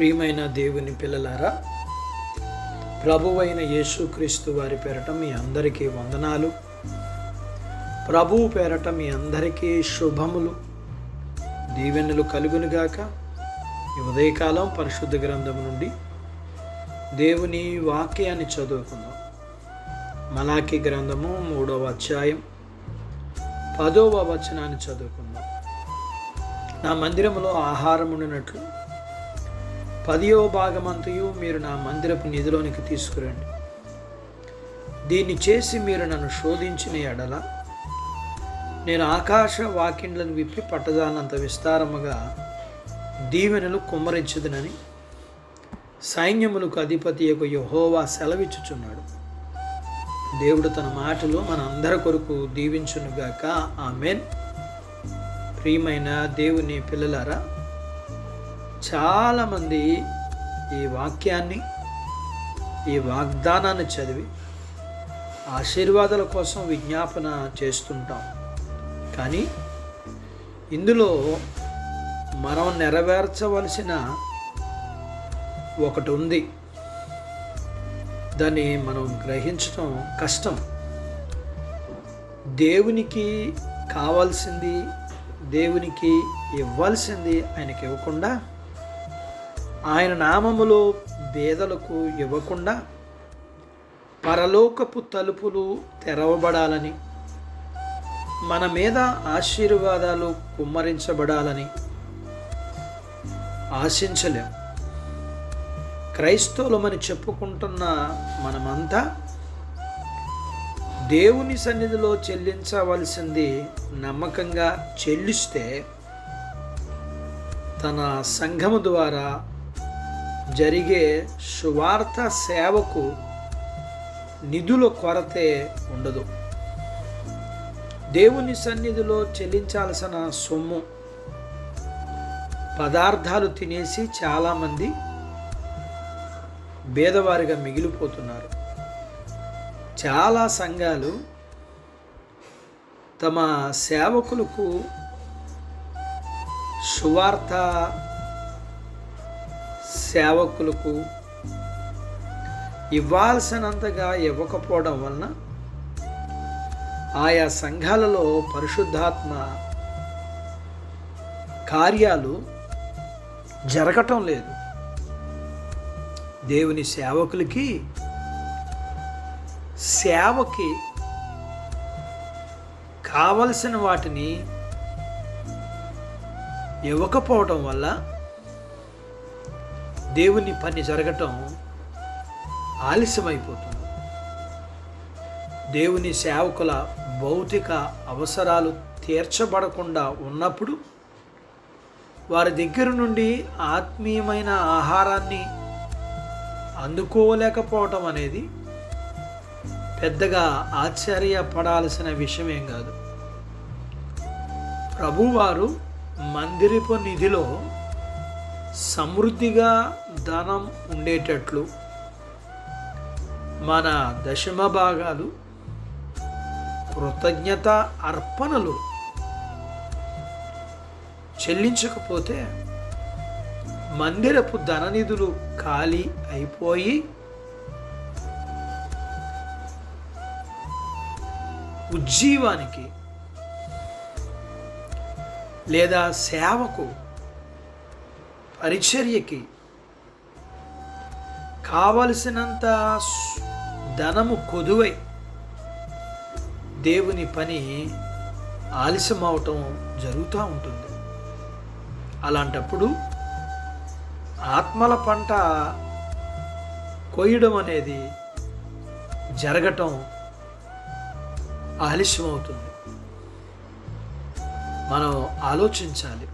ప్రియమైన దేవుని పిల్లలారా, ప్రభువైన యేసుక్రీస్తు వారి పేరట మీ అందరికీ వందనాలు. ప్రభువు పేరట మీ అందరికీ శుభములు, దీవెనలు కలుగునుగాక. ఈ ఉదయకాలం పరిశుద్ధ గ్రంథం నుండి దేవుని వాక్యాన్ని చదువుకుందాం. మలాకి గ్రంథము 3వ అధ్యాయం 10వ వచనాన్ని చదువుకుందాం. నా మందిరములో ఆహారం ఉండినట్లు 10వ భాగమంతయు మీరు నా మందిరపు నిధిలోనికి తీసుకురండి. దీన్ని చేసి మీరు నన్ను శోధించిన ఎడల నేను ఆకాశ వాకిండ్లను విప్పి పట్టదానంత విస్తారముగా దీవెనలు కుమ్మరించదునని సైన్యములకు అధిపతియకు యెహోవా సెలవిచ్చుచున్నాడు. దేవుడు తన మాటలు మన అందరి కొరకు దీవించునుగాక. ఆమేన్. ప్రియమైన దేవుని పిల్లలారా, చాలామంది ఈ వాక్యాన్ని, ఈ వాగ్దానాన్ని చదివి ఆశీర్వాదాల కోసం విజ్ఞాపన చేస్తుంటాం. కానీ ఇందులో మనం నెరవేర్చవలసిన ఒకటి ఉంది. దాన్ని మనం గ్రహించడం కష్టం. దేవునికి కావాల్సింది, దేవునికి ఇవ్వాల్సింది ఆయనకి ఇవ్వకుండా, ఆయన నామములో పేదలకు ఇవ్వకుండా, పరలోకపు తలుపులు తెరవబడాలని, మన మీద ఆశీర్వాదాలు కుమ్మరించబడాలని ఆశించలేం. క్రైస్తవులమని చెప్పుకుంటున్న మనమంతా దేవుని సన్నిధిలో చెల్లించవలసింది నమ్మకంగా చెల్లిస్తే తన సంఘము ద్వారా జరిగే సువార్త సేవకు నిధుల కొరతే ఉండదు. దేవుని సన్నిధిలో చెల్లించాల్సిన సొమ్ము, పదార్థాలు తినేసి చాలామంది పేదవారిగా మిగిలిపోతున్నారు. చాలా సంఘాలు తమ సేవకులకు సువార్త సేవకులకు ఇవ్వాల్సినంతగా ఇవ్వకపోవడం వలన ఆయా సంఘాలలో పరిశుద్ధాత్మ కార్యాలు జరగటం లేదు. దేవుని సేవకులకి సేవకి కావలసిన వాటిని ఇవ్వకపోవడం వల్ల దేవుని పని జరగటం ఆలస్యమైపోతుంది. దేవుని సేవకుల భౌతిక అవసరాలు తీర్చబడకుండా ఉన్నప్పుడు వారి దగ్గర నుండి ఆత్మీయమైన ఆహారాన్ని అందుకోలేకపోవటం అనేది పెద్దగా ఆశ్చర్యపడాల్సిన విషయమేం కాదు. ప్రభువారు మందిరపు నిధిలో సమృద్ధిగా ధనం ఉండేటట్లు మన దశమ భాగాలు, కృతజ్ఞత అర్పణలు చెల్లించకపోతే మందిరపు ధననిధులు ఖాళీ అయిపోయి ఉజ్జీవానికి లేదా సేవకు, పరిచర్యకి కావలసినంత ధనము కొదువై దేవుని పని ఆలస్యం అవటం జరుగుతూ ఉంటుంది. అలాంటప్పుడు ఆత్మల పంట కొయ్యడం అనేది జరగటం ఆలస్యం అవుతుంది. మనం ఆలోచించాలి.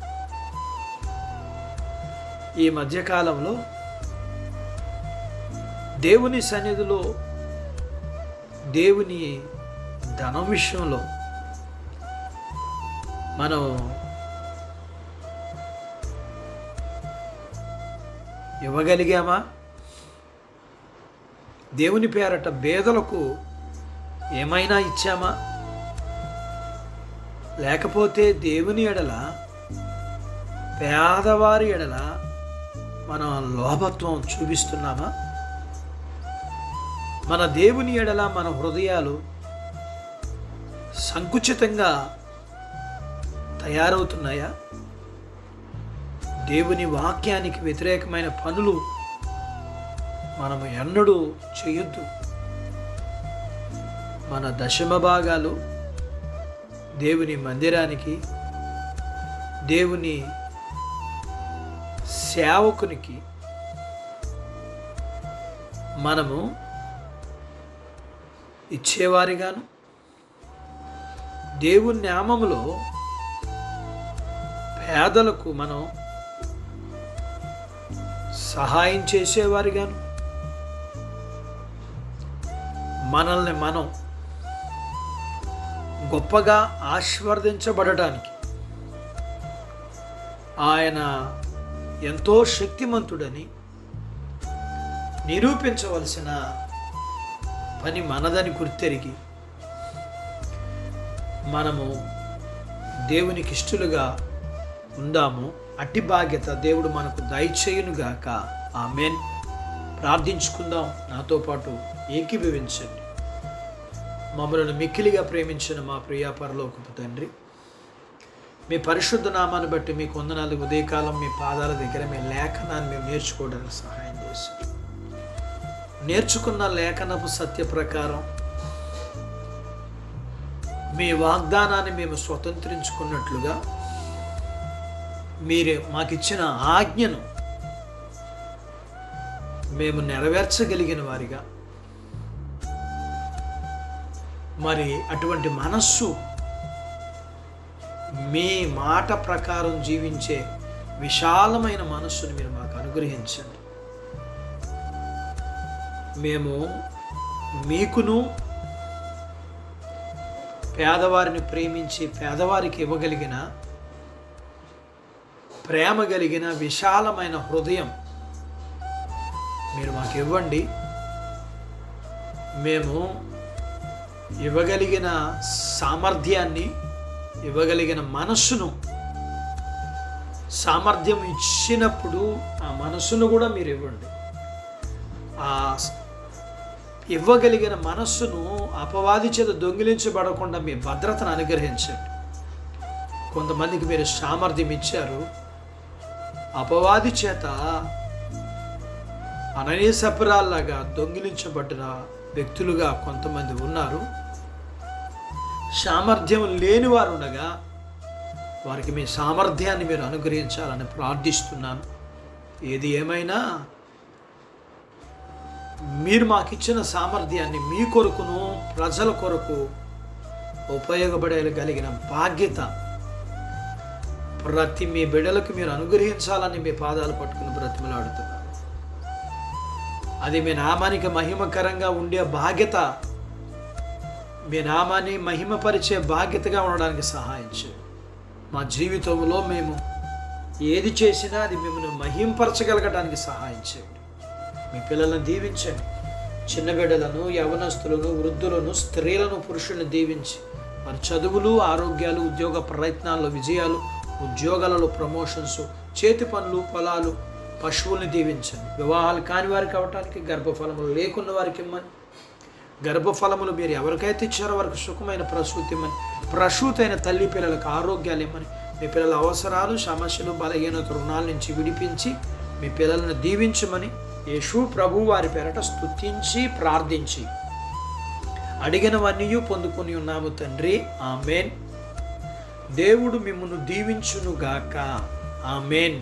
ఈ మధ్యకాలంలో దేవుని సన్నిధిలో దేవుని ధనం విషయంలో మనం ఇవ్వగలిగామా? దేవుని పేరట పేదలకు ఏమైనా ఇచ్చామా? లేకపోతే దేవుని ఎడల, పేదవారి ఎడల మనం లోభత్వం చూపిస్తున్నామా? మన దేవుని ఎడల మన హృదయాలు సంకుచితంగా తయారవుతున్నాయా? దేవుని వాక్యానికి వ్యతిరేకమైన పనులు మనము ఎన్నడూ చేయొద్దు. మన దశమ భాగాలు దేవుని మందిరానికి, దేవుని సేవకునికి మనము ఇచ్చేవారిగాను, దేవుని నామములో పేదలకు మనం సహాయం చేసేవారిగాను, మనల్ని మనం గొప్పగా ఆశీర్వదించబడటానికి, ఆయన ఎంతో శక్తిమంతుడని నిరూపించవలసిన పని మనదని గుర్తెరిగి మనము దేవునికి ఇష్టలుగా ఉందాము. అట్టి బాధ్యత దేవుడు మనకు దయచేయునుగాక. ఆమేన్. ప్రార్థించుకుందాం. నాతో పాటు ఏకీభవించండి. మమ్మల్ని మిక్కిలిగా ప్రేమించిన మా ప్రియ పరలోకపు తండ్రి, మీ పరిశుద్ధ నామాన్ని బట్టి మీకు వందనాలు. ఉదయకాలం మీ పాదాల దగ్గర మీ లేఖనాన్ని మేము నేర్చుకోవడానికి సహాయం చేశారు. నేర్చుకున్న లేఖనపు సత్య ప్రకారం మీ వాగ్దానాన్ని మేము స్వతంత్రించుకున్నట్లుగా మీరే మాకిచ్చిన ఆజ్ఞను మేము నెరవేర్చగలిగిన వారిగా, మరి అటువంటి మనస్సు, మీ మాట ప్రకారం జీవించే విశాలమైన మనస్సును మీరు మాకు అనుగ్రహించండి. మేము మీకును పేదవారిని ప్రేమించి పేదవారికి ఇవ్వగలిగిన ప్రేమ కలిగిన విశాలమైన హృదయం మీరు మాకు ఇవ్వండి. మేము ఇవ్వగలిగిన సామర్థ్యాన్ని, ఇవ్వగలిగిన మనస్సును, సామర్థ్యం ఇచ్చినప్పుడు ఆ మనస్సును కూడా మీరు ఇవ్వండి. ఆ ఇవ్వగలిగిన మనస్సును అపవాది చేత దొంగిలించబడకుండా మీ భద్రతను అనుగ్రహించండి. కొంతమందికి మీరు సామర్థ్యం ఇచ్చారు, అపవాది చేత అననీసపురాల్లాగా దొంగిలించబడిన వ్యక్తులుగా కొంతమంది ఉన్నారు. సామర్థ్యం లేని వారు ఉండగా వారికి మీ సామర్థ్యాన్ని మీరు అనుగ్రహించాలని ప్రార్థిస్తున్నాను. ఏది ఏమైనా మీరు మాకు ఇచ్చిన సామర్థ్యాన్ని మీ కొరకును ప్రజల కొరకు ఉపయోగపడగలిగిన బాధ్యత ప్రతి మీ బిడ్డలకు మీరు అనుగ్రహించాలని మీ పాదాలు పట్టుకుని బ్రతిమలాడుతున్నాను. అది మీ నామానికి మహిమకరంగా ఉండే బాధ్యత, మీ నామాన్ని మహిమపరిచే బాధ్యతగా ఉండడానికి సహాయం చేయండి. మా జీవితంలో మేము ఏది చేసినా అది మిమ్మల్ని మహింపరచగలగడానికి సహాయం చేయండి. మీ పిల్లలను దీవించండి. చిన్న బిడ్డలను, యవనస్తులను, వృద్ధులను, స్త్రీలను, పురుషులను దీవించి వారి చదువులు, ఆరోగ్యాలు, ఉద్యోగ ప్రయత్నాల్లో విజయాలు, ఉద్యోగాలలో ప్రమోషన్స్, చేతి పనులు, పొలాలు, పశువుల్ని దీవించండి. వివాహాలు కాని వారికి అవటానికి, గర్భఫలములు లేకున్న వారికి ఇమ్మని, గర్భఫలములు మీరు ఎవరికైతే ఇచ్చారో వారికి సుఖమైన ప్రసూతి ఇమ్మని, ప్రసూతైన తల్లి పిల్లలకు ఆరోగ్యాలు ఇమ్మని, మీ పిల్లల అవసరాలు, సమస్యలు, బలహీనత, రుణాల నుంచి విడిపించి మీ పిల్లలను దీవించమని యేసు ప్రభు వారి పేరట స్తుతించి ప్రార్థించి అడిగినవన్నీ పొందుకొని ఉన్నాము తండ్రి. ఆమేన్. దేవుడు మిమ్మును దీవించునుగాక. ఆమేన్.